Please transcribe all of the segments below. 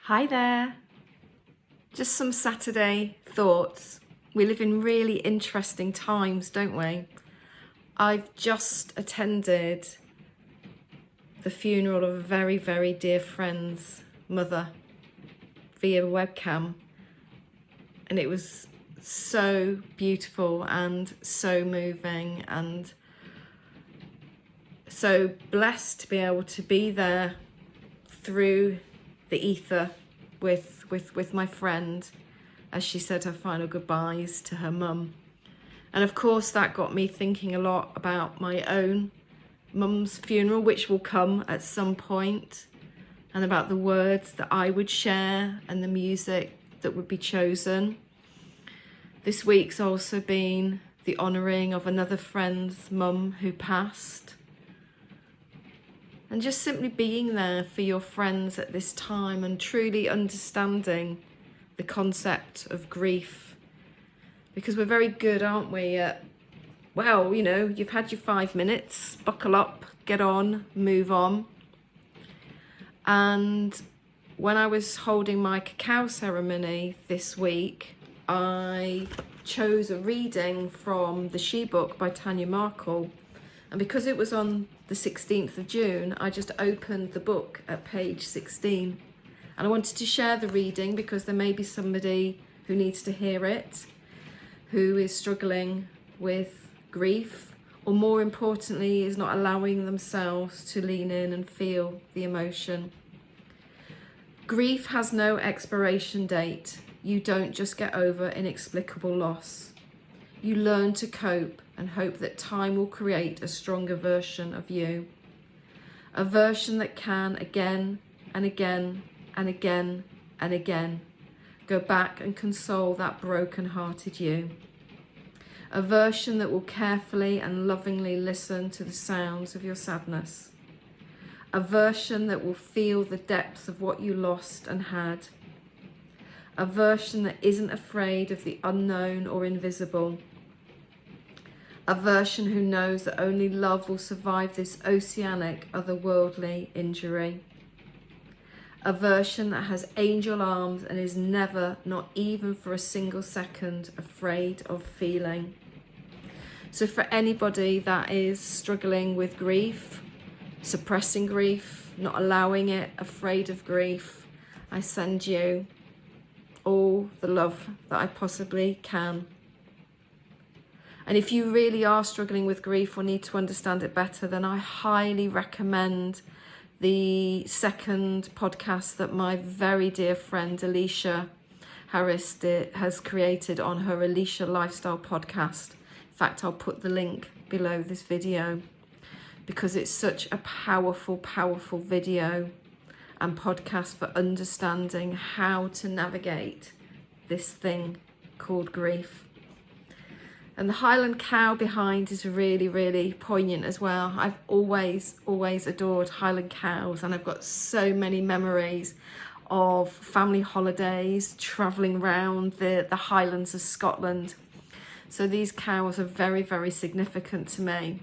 Hi there. Just some Saturday thoughts. We live in really interesting times, don't we? I've just attended the funeral of a very, very dear friend's mother via webcam, and it was so beautiful and so moving and so blessed to be able to be there through the ether with my friend as she said her final goodbyes to her mum. And of course that got me thinking a lot about my own mum's funeral, which will come at some point, and about the words that I would share and the music that would be chosen. This week's also been the honouring of another friend's mum who passed. And just simply being there for your friends at this time and truly understanding the concept of grief. Because we're very good, aren't we, at, well, you know, you've had your 5 minutes, buckle up, get on, move on. And when I was holding my cacao ceremony this week, I chose a reading from the She Book by Tanya Markle. And because it was on the 16th of June, I just opened the book at page 16. And I wanted to share the reading because there may be somebody who needs to hear it, who is struggling with grief, or more importantly, is not allowing themselves to lean in and feel the emotion. Grief has no expiration date. You don't just get over inexplicable loss. You learn to cope and hope that time will create a stronger version of you. A version that can again and again and again and again go back and console that broken-hearted you. A version that will carefully and lovingly listen to the sounds of your sadness. A version that will feel the depths of what you lost and had. A version that isn't afraid of the unknown or invisible. A version who knows that only love will survive this oceanic, otherworldly injury. A version that has angel arms and is never, not even for a single second, afraid of feeling. So for anybody that is struggling with grief, suppressing grief, not allowing it, afraid of grief, I send you all the love that I possibly can. And if you really are struggling with grief or need to understand it better, then I highly recommend the second podcast that my very dear friend Alicia Harris has created on her Alicia Lifestyle podcast. In fact, I'll put the link below this video because it's such a powerful, powerful video and podcast for understanding how to navigate this thing called grief. And the Highland cow behind is really, really poignant as well. I've always adored Highland cows, and I've got so many memories of family holidays, travelling around the Highlands of Scotland. So these cows are very, very significant to me.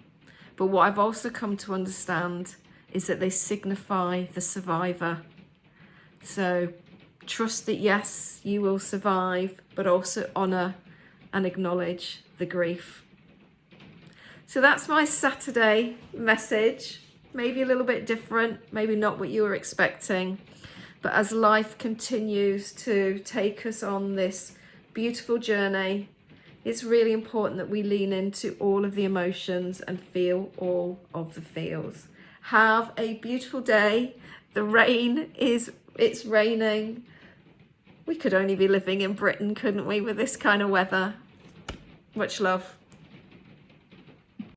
But what I've also come to understand is that they signify the survivor. So trust that yes, you will survive, but also honour and acknowledge the grief. So that's my Saturday message. Maybe a little bit different, maybe not what you were expecting. But as life continues to take us on this beautiful journey, it's really important that we lean into all of the emotions and feel all of the feels. Have a beautiful day. The rain it's raining. We could only be living in Britain, couldn't we, with this kind of weather? Much love.